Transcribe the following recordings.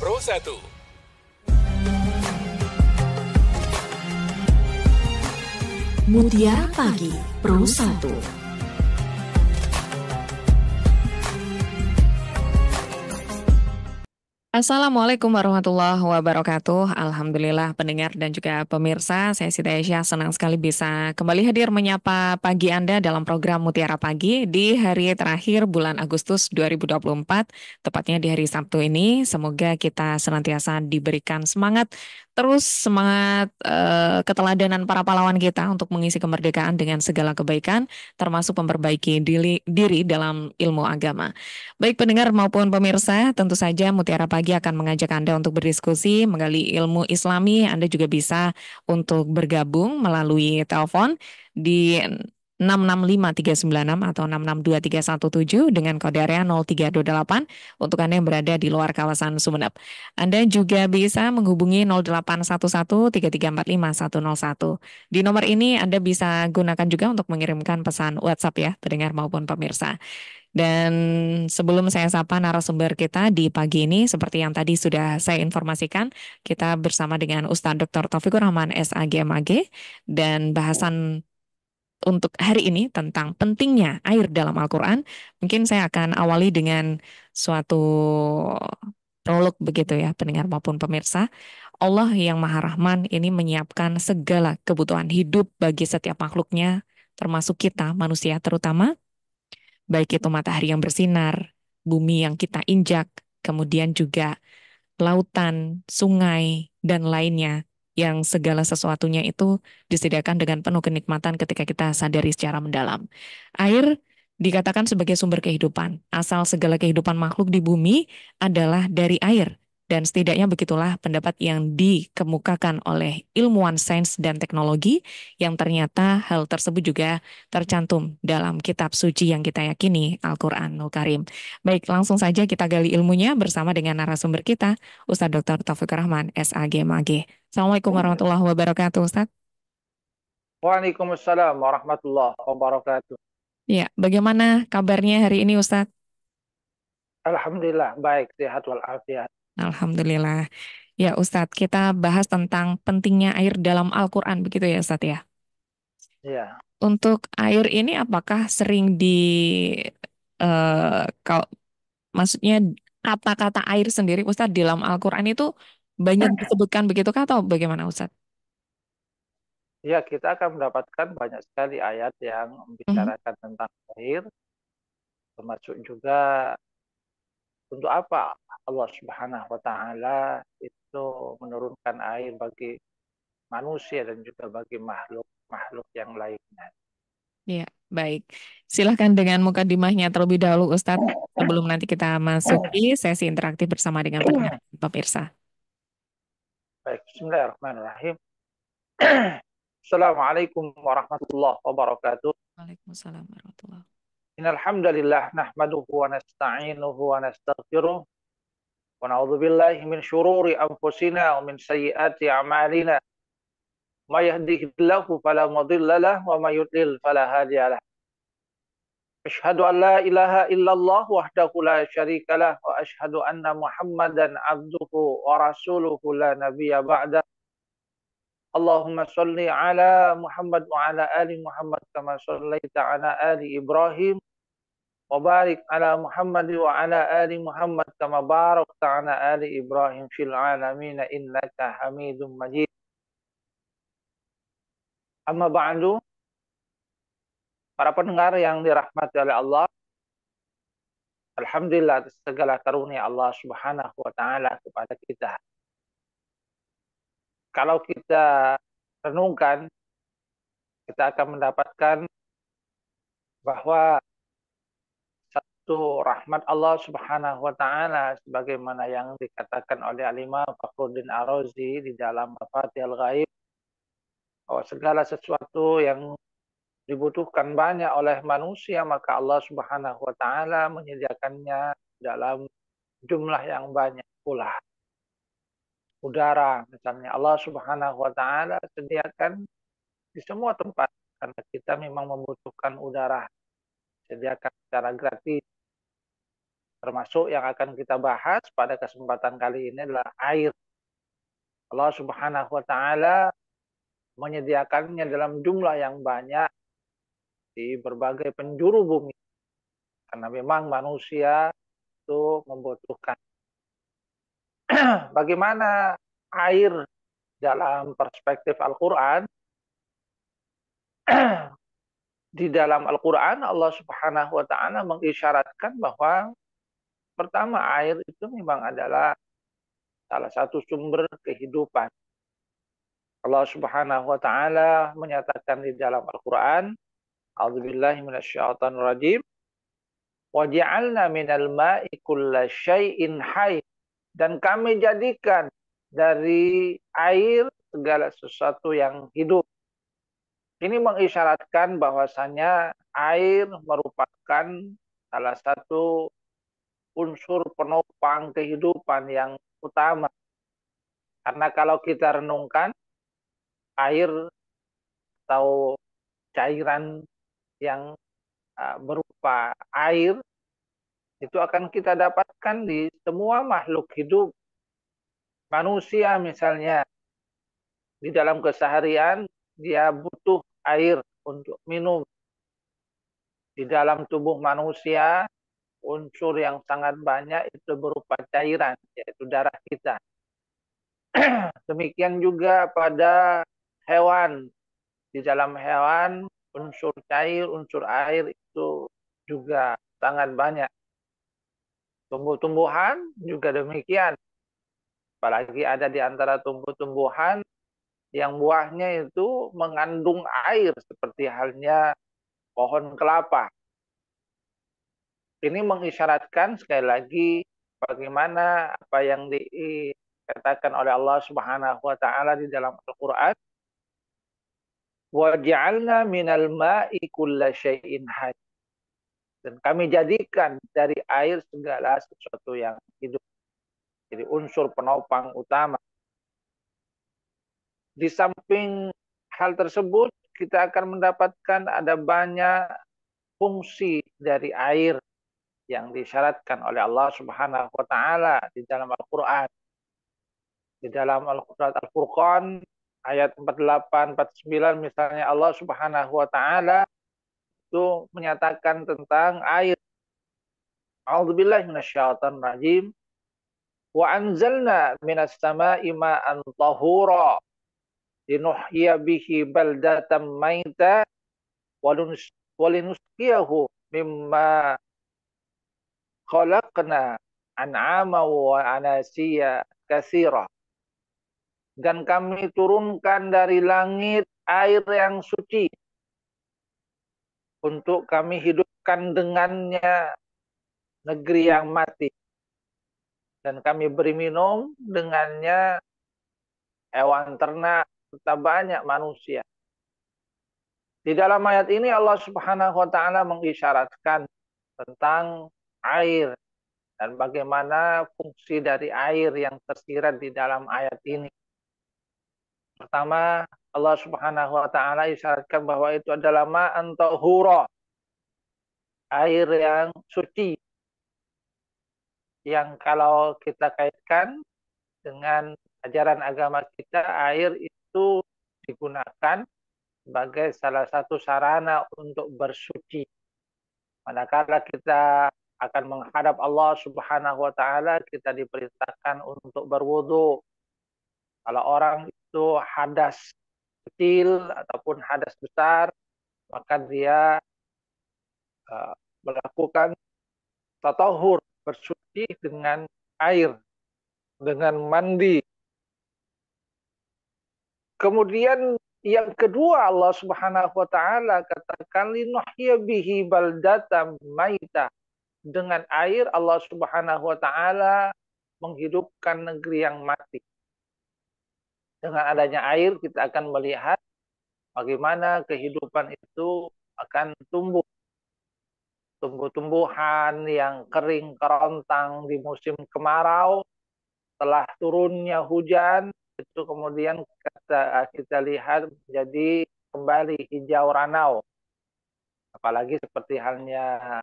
Pro 1. Mutiara Pagi Pro 1. Assalamualaikum warahmatullahi wabarakatuh. Alhamdulillah pendengar dan juga pemirsa, saya Siti Aisyah senang sekali bisa kembali hadir menyapa pagi Anda dalam program Mutiara Pagi di hari terakhir bulan Agustus 2024, tepatnya di hari Sabtu ini. Semoga kita senantiasa diberikan semangat, terus semangat keteladanan para pahlawan kita untuk mengisi kemerdekaan dengan segala kebaikan, termasuk memperbaiki diri dalam ilmu agama. Baik pendengar maupun pemirsa, tentu saja Mutiara Pagi akan mengajak Anda untuk berdiskusi, menggali ilmu Islami. Anda juga bisa untuk bergabung melalui telepon di 665-396 atau 662-317 dengan kode area 0328 untuk Anda yang berada di luar kawasan Sumeneb. Anda juga bisa menghubungi 0811-3345-101. Di nomor ini Anda bisa gunakan juga untuk mengirimkan pesan WhatsApp ya, pendengar maupun pemirsa. Dan sebelum saya sapa narasumber kita di pagi ini, seperti yang tadi sudah saya informasikan, kita bersama dengan Ustadz Dr. Taufikur Rahman, SAG MAG, dan bahasan untuk hari ini tentang pentingnya air dalam Al-Quran. Mungkin saya akan awali dengan suatu prolog begitu ya, pendengar maupun pemirsa. Allah yang Maha Rahman ini menyiapkan segala kebutuhan hidup bagi setiap makhluknya, termasuk kita, manusia terutama, baik itu matahari yang bersinar, bumi yang kita injak, kemudian juga lautan, sungai, dan lainnya, yang segala sesuatunya itu disediakan dengan penuh kenikmatan ketika kita sadari secara mendalam. Air dikatakan sebagai sumber kehidupan. Asal segala kehidupan makhluk di bumi adalah dari air. Dan setidaknya begitulah pendapat yang dikemukakan oleh ilmuwan sains dan teknologi, yang ternyata hal tersebut juga tercantum dalam kitab suci yang kita yakini, Al-Quranul Karim. Baik, langsung saja kita gali ilmunya bersama dengan narasumber kita, Ustadz Dr. Taufikur Rahman, SAG MAG. Assalamualaikum warahmatullahi wabarakatuh, Ustadz. Waalaikumsalam warahmatullahi wabarakatuh. Ya, bagaimana kabarnya hari ini, Ustadz? Alhamdulillah, baik, sehat walafiat. Alhamdulillah. Ya, Ustadz, kita bahas tentang pentingnya air dalam Al-Quran, begitu ya, Ustadz ya? Ya, Untuk air ini apakah sering kalau maksudnya kata-kata air sendiri, Ustadz, di dalam Al-Quran itu banyak disebutkan begitu kah atau bagaimana, Ustadz? ya kita akan mendapatkan banyak sekali ayat yang Mhm. membicarakan tentang air, termasuk juga untuk apa Allah Subhanahu wa taala itu menurunkan air bagi manusia dan juga bagi makhluk-makhluk yang lainnya. Ya, baik. Silahkan dengan mukadimahnya terlebih dahulu, Ustadz, sebelum nanti kita masuki sesi interaktif bersama dengan pendengar dan pemirsa. Baik, bismillahirrahmanirrahim. Assalamualaikum warahmatullahi wabarakatuh. Waalaikumsalam warahmatullahi. Innal hamdalillah nahmaduhu wa nasta'inuhu wa nastaghfiruh wa na'udzu billahi min syururi anfusina wa min sayyiati a'malina. May yahdihillahu fala mudilla lahu wa may yudlil fala hadiya lahu. Asyhadu an la ilaha illallah wahdahu la syarika lah wa asyhadu anna Muhammadan abduhu wa rasuluhu la nabiyya ba'da. Allahumma shalli ala Muhammad wa ala ali Muhammad kama shallaita ala ali Ibrahim wa barik ala Muhammad wa ala ali Muhammad kama barakta ala ali Ibrahim fil alamin innaka Hamidum Majid. Amma ba'du, para pendengar yang dirahmati oleh Allah, alhamdulillah atas segala karunia Allah Subhanahu wa taala kepada kita. Kalau kita renungkan, kita akan mendapatkan bahwa satu rahmat Allah Subhanahu wa taala sebagaimana yang dikatakan oleh Al-Imam Fakhruddin Ar-Razi di dalam Mafatihul Ghaib, bahwa segala sesuatu yang dibutuhkan banyak oleh manusia maka Allah Subhanahu wa taala menyediakannya dalam jumlah yang banyak pula. Udara misalnya Allah Subhanahu wa taala sediakan di semua tempat karena kita memang membutuhkan udara, sediakan secara gratis. Termasuk yang akan kita bahas pada kesempatan kali ini adalah air. Allah Subhanahu wa taala menyediakannya dalam jumlah yang banyak di berbagai penjuru bumi. Karena memang manusia itu membutuhkan. Bagaimana air dalam perspektif Al-Quran? Di dalam Al-Quran Allah Subhanahu wa taala mengisyaratkan bahwa pertama air itu memang adalah salah satu sumber kehidupan. Allah Subhanahu wa taala menyatakan di dalam Al-Qur'an, A'udzubillahi minasyaitonir rajim, wa ja'alna minal ma'i kulla syai'in hayy, dan kami jadikan dari air segala sesuatu yang hidup. Ini mengisyaratkan bahwasanya air merupakan salah satu unsur penopang kehidupan yang utama. Karena kalau kita renungkan, air atau cairan yang berupa air itu akan kita dapatkan di semua makhluk hidup. Manusia misalnya di dalam keseharian dia butuh air untuk minum. Di dalam tubuh manusia unsur yang sangat banyak itu berupa cairan, yaitu darah kita. Demikian juga pada hewan. Di dalam hewan unsur cair, unsur air itu juga sangat banyak. Tumbuh-tumbuhan juga demikian. Apalagi ada di antara tumbuh-tumbuhan yang buahnya itu mengandung air seperti halnya pohon kelapa. Ini mengisyaratkan sekali lagi bagaimana apa yang dikatakan oleh Allah Subhanahu wa taala di dalam Al-Qur'an, wa ja'alna minal ma'i kulla syai'in hayy. Dan kami jadikan dari air segala sesuatu yang hidup. Jadi unsur penopang utama. Di samping hal tersebut, kita akan mendapatkan ada banyak fungsi dari air yang disyaratkan oleh Allah Subhanahu wa taala di dalam Al-Qur'an. Di dalam Al-Furqan ayat 48 49 misalnya Allah Subhanahu wa taala itu menyatakan tentang air. A'udzubillahi minasyaitonir rajim. Wa anzalna minas sama'i ma'an tahura linuhyiya bihi baldatan maita walinusqiyahu mimma khalaqna an'ama wa anasiya katsira. Dan kami turunkan dari langit air yang suci untuk kami hidupkan dengannya negeri yang mati. Dan kami beri minum dengannya hewan ternak serta banyak manusia. Di dalam ayat ini Allah Subhanahu wa taala mengisyaratkan tentang air dan bagaimana fungsi dari air yang tersirat di dalam ayat ini. Pertama, Allah Subhanahu wa taala isyaratkan bahwa itu adalah ma'an tahura, air yang suci, yang kalau kita kaitkan dengan ajaran agama kita, air itu digunakan sebagai salah satu sarana untuk bersuci. Manakala kita akan menghadap Allah Subhanahu wa taala, kita diperintahkan untuk berwudu. Kalau orang itu hadas kecil ataupun hadas besar, maka dia melakukan tatahur, bersuci dengan air, dengan mandi. Kemudian yang kedua Allah Subhanahu wa taala katakan linuhyiya bihi baldatan maita. Dengan air Allah Subhanahu wa taala menghidupkan negeri yang mati. Dengan adanya air kita akan melihat bagaimana kehidupan itu akan tumbuh. Tumbuh-tumbuhan yang kering kerontang di musim kemarau, setelah turunnya hujan, itu kemudian kita lihat jadi kembali hijau ranau. Apalagi seperti halnya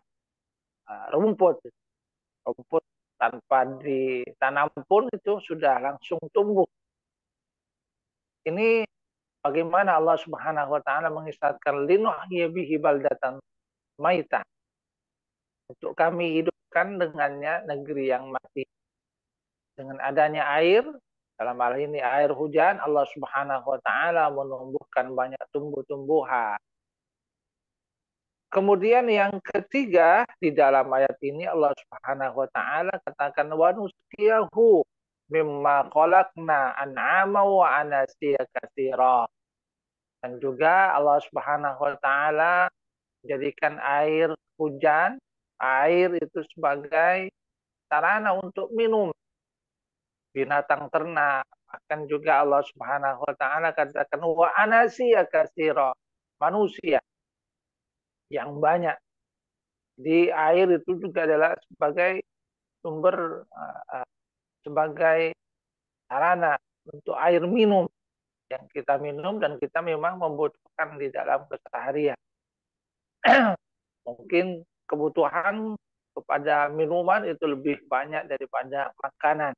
rumput. Rumput tanpa ditanam pun itu sudah langsung tumbuh. Ini bagaimana Allah Subhanahu wa taala mengisyaratkan linuhyiya bihi baldatan maitah, untuk kami hidupkan dengannya negeri yang mati. Dengan adanya air, dalam hal ini air hujan, Allah Subhanahu wa taala menumbuhkan banyak tumbuh-tumbuhan. Kemudian yang ketiga, di dalam ayat ini Allah Subhanahu wa taala katakan wa nusqiyahu mimma khalaqna an'ama wa anasiya katsira. Dan juga Allah Subhanahu wa taala jadikan air hujan, air itu sebagai sarana untuk minum binatang ternak. Bahkan juga Allah Subhanahu wa taala katakan wa anasiya katsira, manusia yang banyak. Di air itu juga adalah sebagai sumber, sebagai sarana untuk air minum yang kita minum dan kita memang membutuhkan di dalam keseharian. Mungkin kebutuhan kepada minuman itu lebih banyak daripada makanan.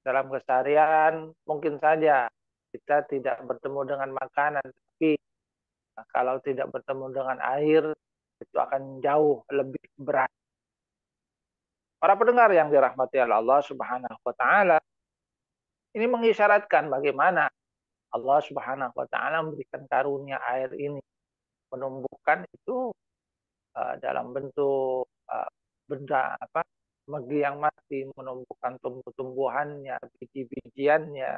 Dalam keseharian mungkin saja kita tidak bertemu dengan makanan, tapi kalau tidak bertemu dengan air itu akan jauh lebih berat. Para pendengar yang dirahmati oleh Allah Subhanahu wa taala, ini mengisyaratkan bagaimana Allah Subhanahu wa taala memberikan karunia air ini, menumbuhkan itu dalam bentuk benda megi yang mati, menumbuhkan tumbuh-tumbuhannya, biji-bijiannya,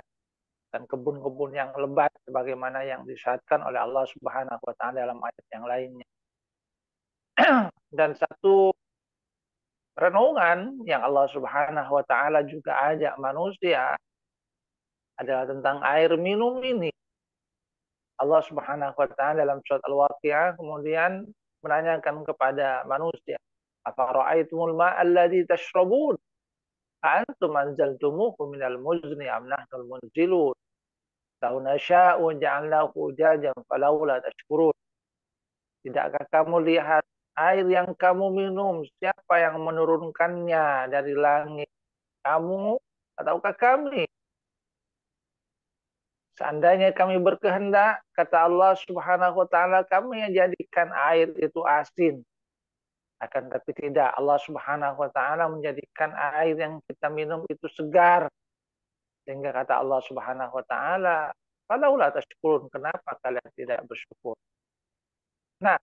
dan kebun-kebun yang lebat sebagaimana yang disyaratkan oleh Allah Subhanahu wa taala dalam ayat yang lainnya. Dan satu renungan yang Allah Subhanahu wa taala juga ajak manusia adalah tentang air minum ini. Allah Subhanahu wa taala dalam surat Al-Waqiah kemudian menanyakan kepada manusia, "Afara'aitumul ma'a alladzi tashrabun? A'antum anzaltumuhu minal muzni am nahnul munzilun? Law nasha'u ja'alnahu ujajan falawla tashkurun." Tidakkah kamu lihat air yang kamu minum, siapa yang menurunkannya dari langit? Kamu ataukah kami? Seandainya kami berkehendak, kata Allah Subhanahu wa taala, kami yang jadikan air itu asin. Akan tapi tidak, Allah Subhanahu wa taala menjadikan air yang kita minum itu segar. Sehingga kata Allah Subhanahu wa taala, "Falaula tashkurun?" Kenapa kalian tidak bersyukur? Nah,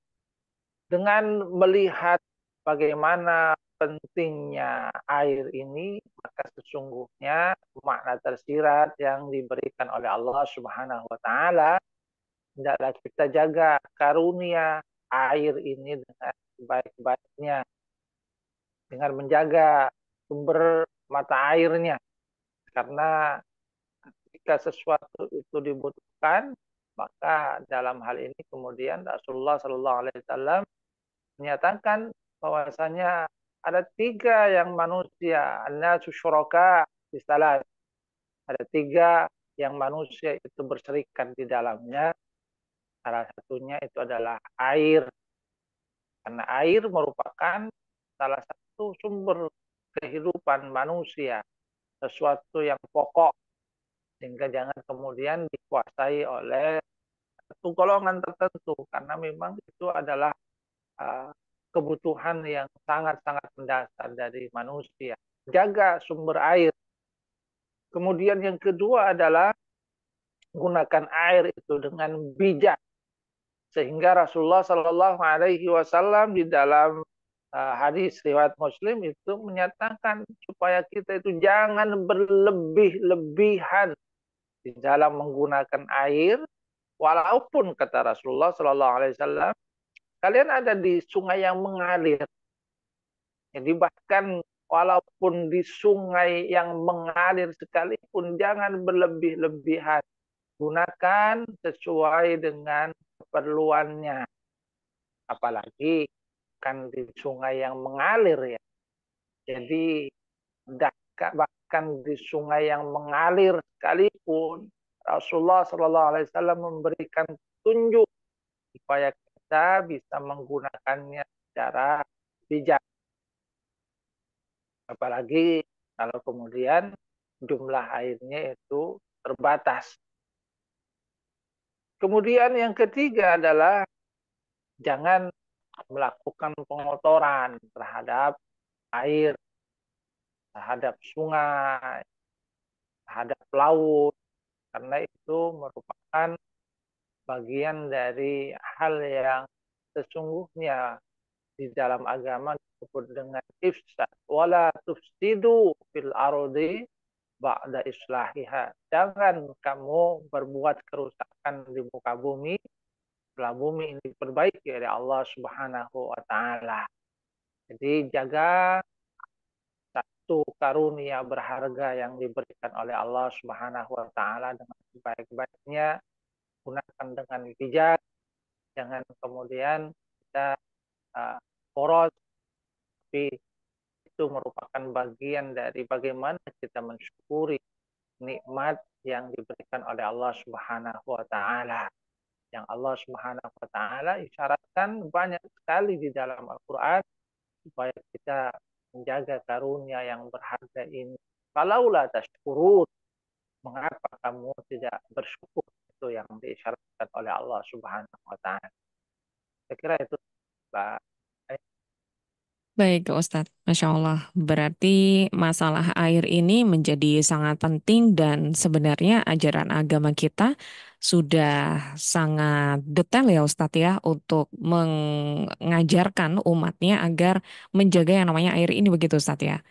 dengan melihat bagaimana pentingnya air ini, maka sesungguhnya makna tersirat yang diberikan oleh Allah Subhanahu wa taala, hendaklah kita jaga karunia air ini dengan sebaik-baiknya, dengan menjaga sumber mata airnya. Karena jika sesuatu itu dibutuhkan, maka dalam hal ini kemudian Rasulullah Shallallahu Alaihi Wasallam menyatakan bahwasanya ada tiga yang manusia, an-nasu syuraka di salat. Ada tiga yang manusia itu berserikat di dalamnya. Salah satunya itu adalah air. Karena air merupakan salah satu sumber kehidupan manusia, sesuatu yang pokok, sehingga jangan kemudian dikuasai oleh satu golongan tertentu, karena memang itu adalah uh, kebutuhan yang sangat-sangat mendasar dari manusia. Jaga sumber air. Kemudian yang kedua adalah gunakan air itu dengan bijak. Sehingga Rasulullah Shallallahu Alaihi Wasallam di dalam hadis riwayat Muslim itu menyatakan supaya kita itu jangan berlebih-lebihan di dalam menggunakan air, walaupun kata Rasulullah Shallallahu Alaihi Wasallam kalian ada di sungai yang mengalir. Jadi bahkan walaupun di sungai yang mengalir sekalipun jangan berlebih-lebihan. Gunakan sesuai dengan keperluannya. Apalagi kan di sungai yang mengalir ya. Jadi bahkan di sungai yang mengalir sekalipun Rasulullah Shallallahu Alaihi Wasallam memberikan tunjuk supaya kita bisa menggunakannya secara bijak. Apalagi kalau kemudian jumlah airnya itu terbatas. Kemudian yang ketiga adalah jangan melakukan pengotoran terhadap air, terhadap sungai, terhadap laut, karena itu merupakan bagian dari hal yang sesungguhnya di dalam agama disebut dengan ifsad. Wala tufsidu fil ardi ba'da islahiha. Jangan kamu berbuat kerusakan di muka bumi setelah bumi ini diperbaiki oleh Allah Subhanahu wa taala. Jadi jaga satu karunia berharga yang diberikan oleh Allah Subhanahu wa taala dengan sebaik-baiknya, gunakan dengan bijak, jangan kemudian kita boros, tapi itu merupakan bagian dari bagaimana kita mensyukuri nikmat yang diberikan oleh Allah Subhanahu wa taala. Yang Allah Subhanahu wa taala isyaratkan banyak sekali di dalam Al-Qur'an supaya kita menjaga karunia yang berharga ini. Falaula tashkurun, mengapa kamu tidak bersyukur? Itu yang diisyaratkan oleh Allah Subhanahu wa taala. Saya kira itu, Pak. Baik, Ustadz. Masya Allah. Berarti masalah air ini menjadi sangat penting dan sebenarnya ajaran agama kita sudah sangat detail ya Ustadz ya untuk mengajarkan umatnya agar menjaga yang namanya air ini begitu Ustadz ya.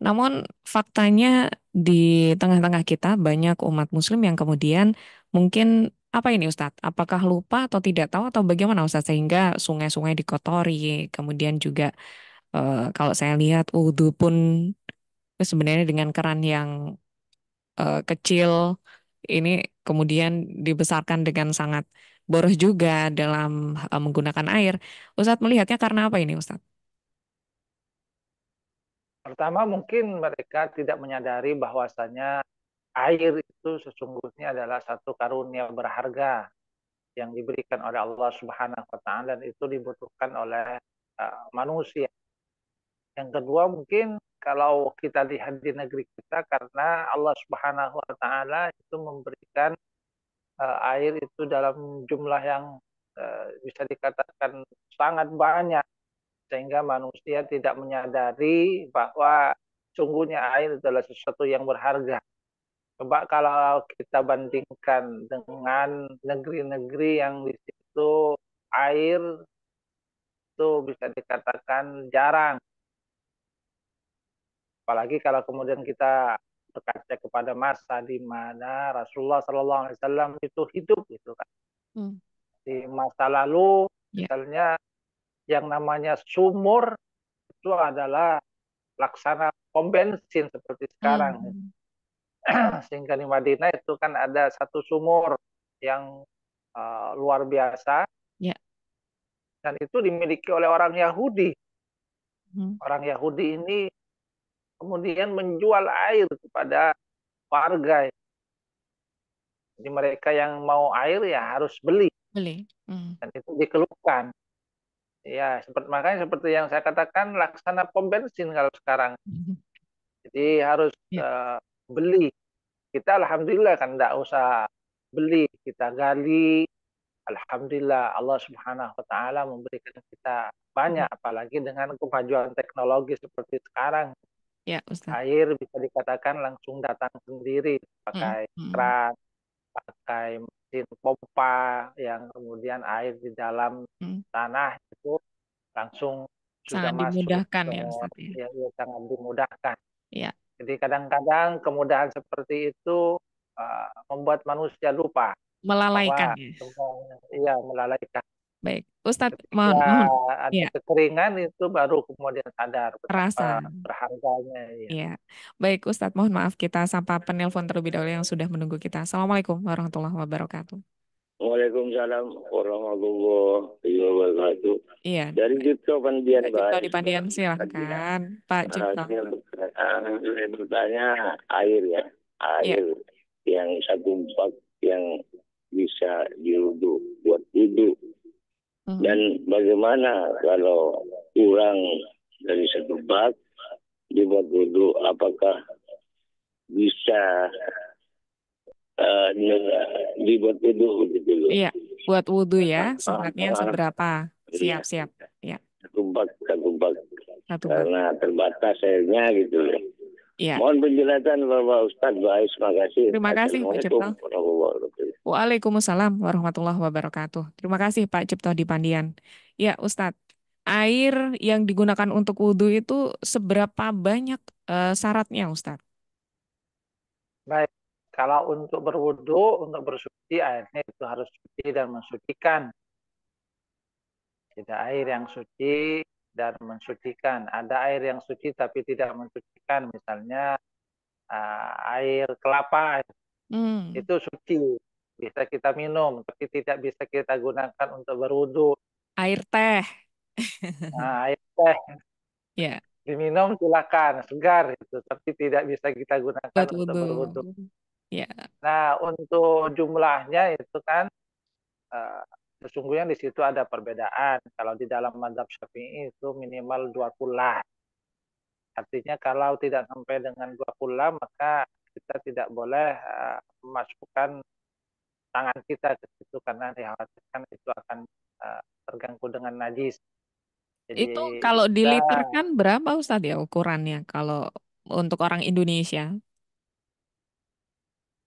Namun faktanya di tengah-tengah kita banyak umat muslim yang kemudian mungkin apa ini Ustadz? Apakah lupa atau tidak tahu atau bagaimana Ustadz sehingga sungai-sungai dikotori, kemudian juga kalau saya lihat wudhu pun sebenarnya dengan keran yang kecil ini kemudian dibesarkan dengan sangat boros juga dalam menggunakan air. Ustadz melihatnya karena apa ini Ustadz? Pertama mungkin mereka tidak menyadari bahwasanya air itu sesungguhnya adalah satu karunia berharga yang diberikan oleh Allah Subhanahu wa taala dan itu dibutuhkan oleh manusia. Yang kedua mungkin kalau kita lihat di negeri kita karena Allah Subhanahu wa taala itu memberikan air itu dalam jumlah yang bisa dikatakan sangat banyak sehingga manusia tidak menyadari bahwa sungguhnya air adalah sesuatu yang berharga. Coba kalau kita bandingkan dengan negeri-negeri yang di situ air itu bisa dikatakan jarang. Apalagi kalau kemudian kita berkaca kepada masa di mana Rasulullah Sallallahu Alaihi Wasallam itu hidup gitu kan. Hmm. Di masa lalu Ya. misalnya yang namanya sumur itu adalah laksana pom bensin seperti sekarang. Hmm. Sehingga di Madinah itu kan ada satu sumur yang luar biasa Ya. dan itu dimiliki oleh orang Yahudi. Hmm. Orang Yahudi ini kemudian menjual air kepada warga. Jadi mereka yang mau air ya harus beli Beli. Hmm. dan itu dikeluhkan. Ya, makanya seperti yang saya katakan laksana pom bensin kalau sekarang. Jadi harus Ya. beli. Kita alhamdulillah kan tidak usah beli, kita gali. Alhamdulillah Allah Subhanahu wa taala memberikan kita banyak apalagi dengan kemajuan teknologi seperti sekarang. Ya, Ustadz. Air bisa dikatakan langsung datang sendiri Hmm. pakai Hmm. keran, pakai mesin pompa yang kemudian air di dalam Hmm. tanah itu langsung sudah Sangat masuk dimudahkan ke ya Ustadz ya. ya sangat dimudahkan. Ya. Jadi kadang-kadang kemudahan seperti itu membuat manusia lupa Melalaikan bahwa ya. semuanya iya melalaikan. Baik, Ustadz Ketika mohon. ada Ya, kekeringan itu baru kemudian sadar betapa terasa. berharganya ya. Iya. Baik, Ustadz, mohon maaf kita sapa penelpon terlebih dahulu yang sudah menunggu kita. Assalamualaikum warahmatullahi wabarakatuh. Waalaikumsalam warahmatullahi wabarakatuh. Iya, Dari Cipto Pandian Pak Cipto Pak. di Pandian, silahkan. Pak Cipto. Saya bertanya air ya, Iya. air yang satu bak yang bisa diwudhu buat wudhu. Mhm. Dan bagaimana kalau kurang dari satu bak dibuat wudhu, apakah bisa dibuat wudhu begitu loh. Iya, buat wudhu ya, Ah, sempatnya ah, seberapa? iya, Siap-siap. Ya, satu bak satu bak. karena terbatas airnya gitu loh. Iya, Mohon penjelasan Bapak Ustadz Bais, makasih. terima kasih Pak Assalamualaikum Cipto. warahmatullahi wabarakatuh. Waalaikumsalam warahmatullahi wabarakatuh. Terima kasih Pak Cipto di Pandian. Ya, Ustadz, air yang digunakan untuk wudhu itu seberapa banyak syaratnya, Ustadz? Baik, kalau untuk berwudu, untuk bersuci, airnya itu harus suci dan mensucikan. Tidak air yang suci dan mensucikan. Ada air yang suci tapi tidak mensucikan. Misalnya air kelapa Hmm, itu suci. Bisa kita minum, tapi tidak bisa kita gunakan untuk berwudu. air teh. Nah, air teh Ya, diminum silakan, segar itu, tapi tidak bisa kita gunakan buat untuk wudhu. berwudu. Ya. Nah, untuk jumlahnya itu kan eh, sesungguhnya di situ ada perbedaan. Kalau di dalam mazhab Syafi'i itu minimal 2 kula. Artinya kalau tidak sampai dengan 2 kula maka kita tidak boleh memasukkan tangan kita ke situ karena dikhawatirkan itu akan terganggu dengan najis. Jadi Itu kalau kita diliterkan berapa Ustadz ya ukurannya kalau untuk orang Indonesia?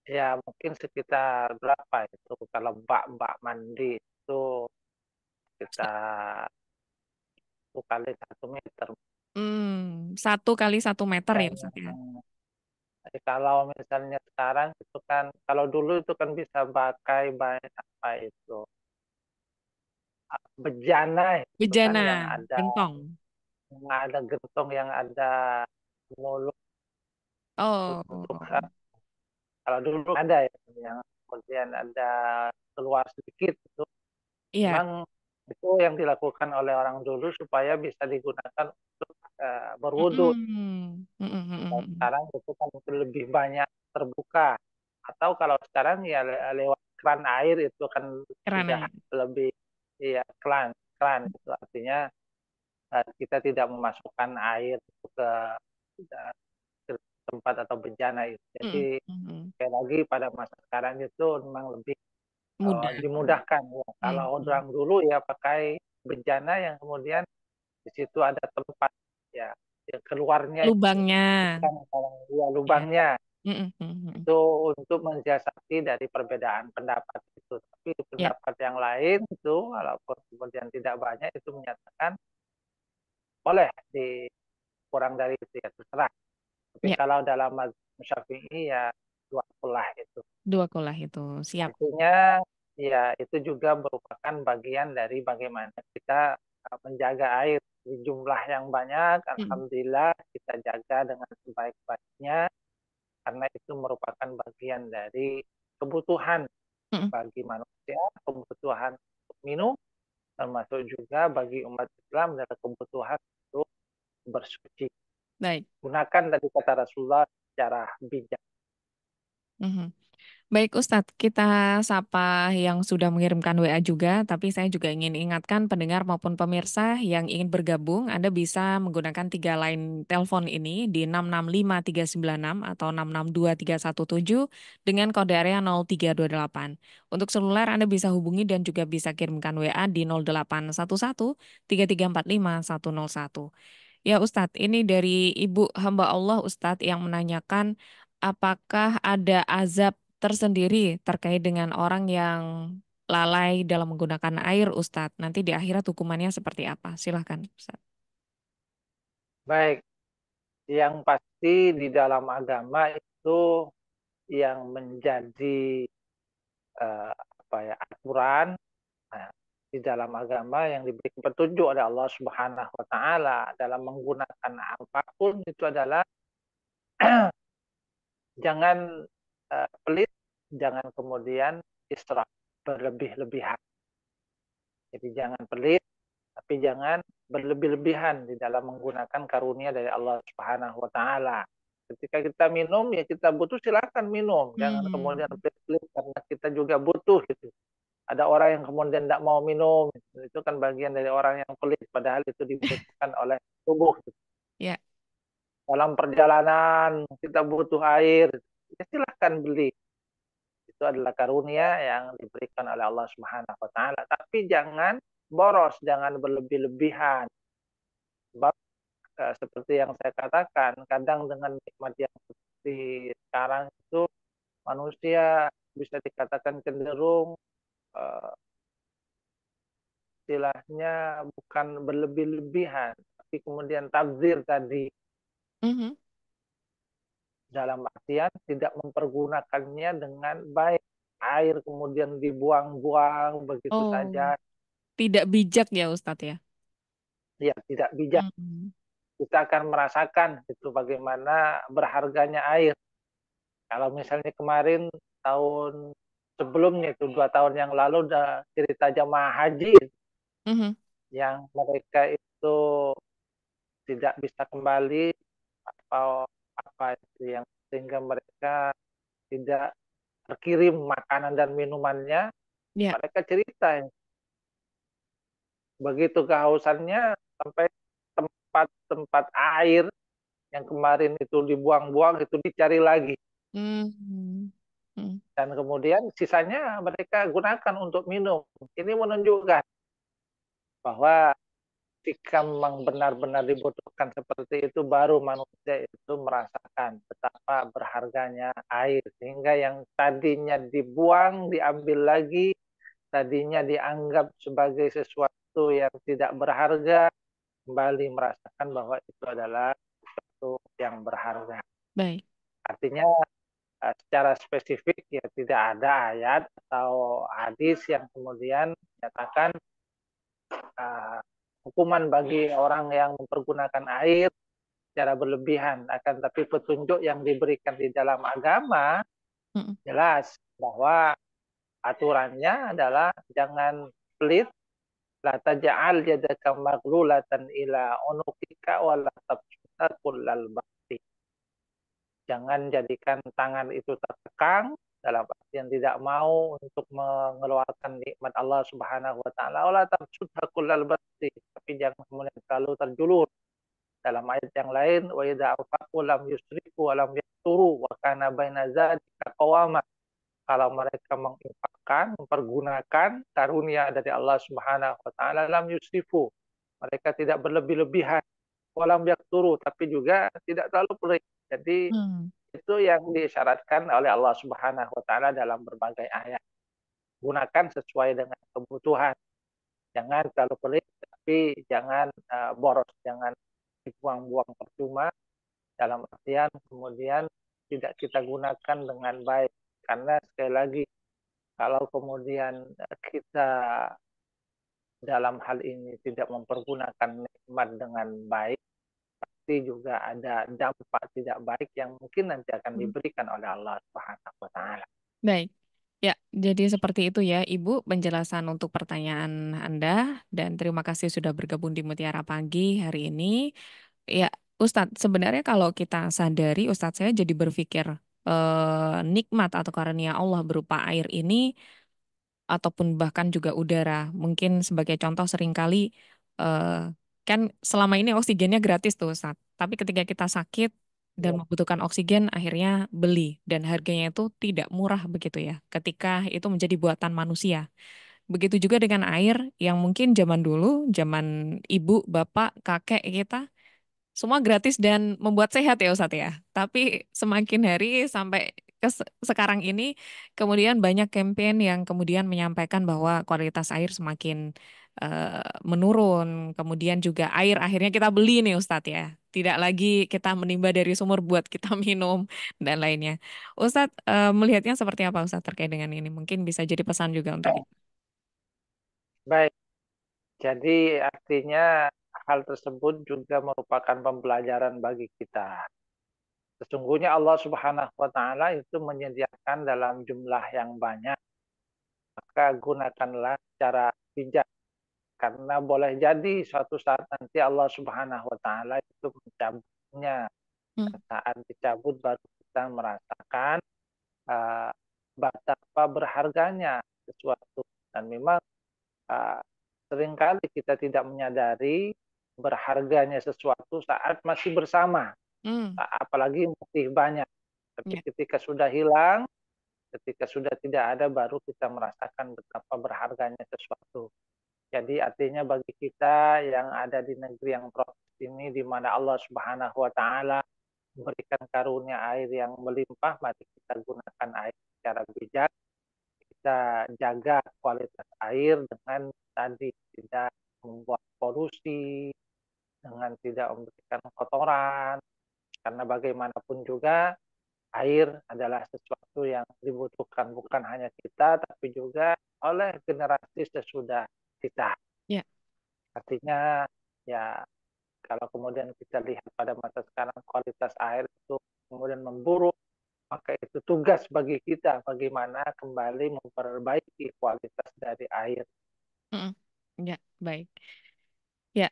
ya mungkin sekitar berapa itu kalau bak mandi itu sekitar 1 kali 1 meter. Satu kali 1 meter ya Dan Ustadz ya? kalau misalnya sekarang itu kan, kalau dulu itu kan bisa pakai apa itu bejana itu kan Bejana, gentong. yang ada gentong yang ada mulut untuk Oh, kalau dulu ada ya yang kemudian ada keluar sedikit itu iya. memang itu yang dilakukan oleh orang dulu supaya bisa digunakan untuk berwudu. Mm-mm. Kalau Mm-mm. sekarang itu kan lebih banyak terbuka. Atau kalau sekarang ya lewat keran air itu kan Keren sudah ya. lebih ya keran keran itu artinya kita tidak memasukkan air itu ke tempat atau bencana itu. Jadi Mm-mm. Mm-mm. sekali lagi pada masa sekarang itu memang lebih Mudah. dimudahkan ya. Kalau Mm-mm. orang dulu ya pakai bencana yang kemudian di situ ada tempat ya, ya keluarnya itu Lubangnya. kan kalau ya Ya. lubangnya Mm-mm. Mm-mm. itu untuk mensiasati dari perbedaan pendapat itu. Tapi Ya. pendapat yang lain itu, walaupun kemudian tidak banyak, itu menyatakan boleh dikurang dari itu ya terserah. Tapi Ya. kalau dalam mazhab Syafi'i ya dua kulah itu. Dua kolah itu. Siap. Artinya ya itu juga merupakan bagian dari bagaimana kita menjaga air di jumlah yang banyak. Mm-mm. Alhamdulillah kita jaga dengan sebaik-baiknya karena itu merupakan bagian dari kebutuhan Mm-mm. bagi manusia, kebutuhan untuk minum, termasuk juga bagi umat Islam adalah kebutuhan untuk bersuci. Baik. Gunakan tadi kata Rasulullah secara bijak. Mhm. Baik Ustadz, kita sapa yang sudah mengirimkan WA juga, tapi saya juga ingin ingatkan pendengar maupun pemirsa yang ingin bergabung, Anda bisa menggunakan 3 line telepon ini di 665396 atau 662317 dengan kode area 0328. Untuk seluler Anda bisa hubungi dan juga bisa kirimkan WA di 0811 3345 101. Ya Ustadz, ini dari Ibu hamba Allah Ustadz yang menanyakan apakah ada azab tersendiri terkait dengan orang yang lalai dalam menggunakan air Ustadz. Nanti di akhirat hukumannya seperti apa? Silahkan Ustadz. Baik, yang pasti di dalam agama itu yang menjadi apa ya aturan nah, di dalam agama yang diberi petunjuk oleh Allah Subhanahu wa taala dalam menggunakan apapun itu adalah jangan pelit, jangan kemudian israf berlebih-lebihan. Jadi jangan pelit, tapi jangan berlebih-lebihan di dalam menggunakan karunia dari Allah Subhanahu wa taala. Ketika kita minum ya kita butuh silakan minum, jangan Hmm, kemudian pelit-pelit karena kita juga butuh gitu. Ada orang yang kemudian tidak mau minum, itu kan bagian dari orang yang pelit padahal itu dibutuhkan oleh tubuh gitu. ya, dalam perjalanan kita butuh air, ya silahkan beli. Itu adalah karunia yang diberikan oleh Allah Subhanahu wa taala. Tapi jangan boros, jangan berlebih-lebihan. Sebab seperti yang saya katakan, kadang dengan nikmat yang seperti sekarang itu manusia bisa dikatakan cenderung eh, istilahnya bukan berlebih-lebihan, tapi kemudian tabzir tadi Mhm. dalam artian tidak mempergunakannya dengan baik. Air kemudian dibuang-buang begitu Oh, saja, tidak bijak ya Ustadz ya. ya tidak bijak. Mhm. Kita akan merasakan itu bagaimana berharganya air. Kalau misalnya kemarin tahun sebelumnya itu 2 tahun yang lalu udah cerita jamaah haji Mhm. yang mereka itu tidak bisa kembali atau apa itu yang sehingga mereka tidak terkirim makanan dan minumannya. Ya. Mereka cerita begitu kehausannya sampai tempat-tempat air yang kemarin itu dibuang-buang itu dicari lagi. Mhm. Mhm. Dan kemudian sisanya mereka gunakan untuk minum. Ini menunjukkan bahwa jika memang benar-benar dibutuhkan seperti itu, baru manusia itu merasakan betapa berharganya air. Sehingga yang tadinya dibuang, diambil lagi, tadinya dianggap sebagai sesuatu yang tidak berharga, kembali merasakan bahwa itu adalah sesuatu yang berharga. Baik. Artinya secara spesifik ya tidak ada ayat atau hadis yang kemudian menyatakan uh, hukuman bagi orang yang mempergunakan air secara berlebihan. Akan tapi petunjuk yang diberikan di dalam agama Mhm. jelas bahwa aturannya adalah jangan pelit, la taj'al yadaka maghlulatan ila unuqika wa la tabsutha kullal basti. Jangan jadikan tangan itu terkekang dalam artian tidak mau untuk mengeluarkan nikmat Allah Subhanahu wa taala. Wala tabsutha kullal basti, tapi jangan kemudian terlalu terjulur. Dalam ayat yang lain, wa idza anfaqu lam yusrifu wa lam yaqturu wa kana baina dzalika qawama. Kalau mereka menginfakkan, mempergunakan karunia dari Allah Subhanahu wa taala, lam yusrifu. Mereka tidak berlebih-lebihan, walam yakturu, tapi juga tidak terlalu pelit. Jadi Hmm. itu yang disyaratkan oleh Allah Subhanahu wa taala dalam berbagai ayat. Gunakan sesuai dengan kebutuhan. Jangan terlalu pelit, tapi jangan boros, jangan dibuang-buang percuma dalam artian kemudian tidak kita gunakan dengan baik. Karena sekali lagi kalau kemudian kita dalam hal ini tidak mempergunakan nikmat dengan baik, pasti juga ada dampak tidak baik yang mungkin nanti akan Hmm. diberikan oleh Allah Subhanahu wa taala. Baik. Ya, jadi seperti itu ya, Ibu, penjelasan untuk pertanyaan Anda, dan terima kasih sudah bergabung di Mutiara Pagi hari ini. Ya, Ustadz, sebenarnya kalau kita sadari, Ustadz saya jadi berpikir nikmat atau karunia Allah berupa air ini ataupun bahkan juga udara. Mungkin sebagai contoh seringkali eh, kan selama ini oksigennya gratis tuh Ustaz. Tapi ketika kita sakit dan Ya, membutuhkan oksigen akhirnya beli dan harganya itu tidak murah begitu ya. Ketika itu menjadi buatan manusia. Begitu juga dengan air yang mungkin zaman dulu, zaman ibu, bapak, kakek kita semua gratis dan membuat sehat ya Ustadz ya. Tapi semakin hari sampai sekarang ini kemudian banyak campaign yang kemudian menyampaikan bahwa kualitas air semakin menurun. Kemudian juga air akhirnya kita beli nih Ustadz ya. Tidak lagi kita menimba dari sumur buat kita minum dan lainnya. Ustadz melihatnya seperti apa Ustadz terkait dengan ini? Mungkin bisa jadi pesan juga untuk kita. baik. Jadi artinya hal tersebut juga merupakan pembelajaran bagi kita. Sesungguhnya Allah Subhanahu wa taala itu menyediakan dalam jumlah yang banyak, maka gunakanlah secara bijak. Karena boleh jadi suatu saat nanti Allah Subhanahu wa taala itu mencabutnya. Hmm. Saat dicabut baru kita merasakan uh, betapa berharganya sesuatu. Dan memang uh, seringkali kita tidak menyadari berharganya sesuatu saat masih bersama. Hmm, apalagi masih banyak. Tapi ya, ketika sudah hilang, ketika sudah tidak ada, baru kita merasakan betapa berharganya sesuatu. Jadi artinya bagi kita yang ada di negeri yang tropis ini, di mana Allah Subhanahu wa Ta'ala memberikan karunia air yang melimpah, mari kita gunakan air secara bijak. Kita jaga kualitas air dengan tadi tidak membuat polusi, dengan tidak memberikan kotoran, karena bagaimanapun juga air adalah sesuatu yang dibutuhkan bukan hanya kita, tapi juga oleh generasi sesudah kita. ya. Artinya ya kalau kemudian kita lihat pada masa sekarang kualitas air itu kemudian memburuk, maka itu tugas bagi kita bagaimana kembali memperbaiki kualitas dari air. Mm-mm. Ya, baik. Ya,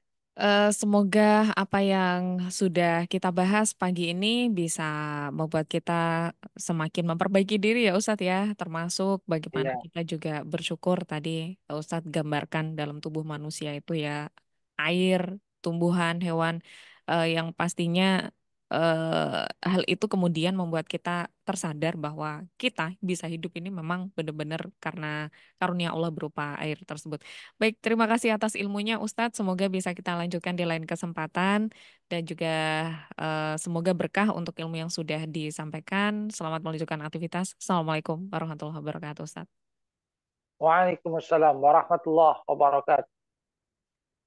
semoga apa yang sudah kita bahas pagi ini bisa membuat kita semakin memperbaiki diri ya Ustadz ya, termasuk bagaimana Iya, kita juga bersyukur tadi Ustadz gambarkan dalam tubuh manusia itu ya air, tumbuhan, hewan yang pastinya hal itu kemudian membuat kita tersadar bahwa kita bisa hidup ini memang benar-benar karena karunia Allah berupa air tersebut. Baik, terima kasih atas ilmunya Ustadz. Semoga bisa kita lanjutkan di lain kesempatan dan juga semoga berkah untuk ilmu yang sudah disampaikan. Selamat melanjutkan aktivitas. Assalamualaikum warahmatullahi wabarakatuh, Ustadz. waalaikumsalam warahmatullahi wabarakatuh.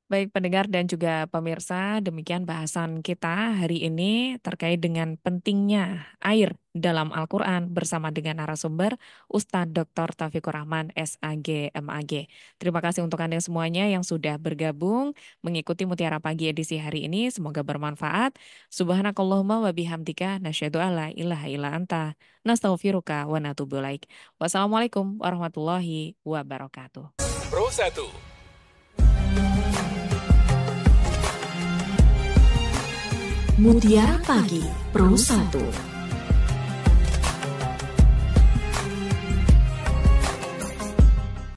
Baik pendengar dan juga pemirsa, demikian bahasan kita hari ini terkait dengan pentingnya air dalam Al-Quran bersama dengan narasumber Ustadz Dr. Taufikur Rahman, SAG, MAG. Terima kasih untuk Anda semuanya yang sudah bergabung mengikuti Mutiara Pagi edisi hari ini. Semoga bermanfaat. Subhanakallahumma wa bihamdika nasyhadu alla ilaha illa anta nastaghfiruka wa natubu ilaik. Wassalamualaikum warahmatullahi wabarakatuh. Pro 1. Mutiara Pagi Pro 1.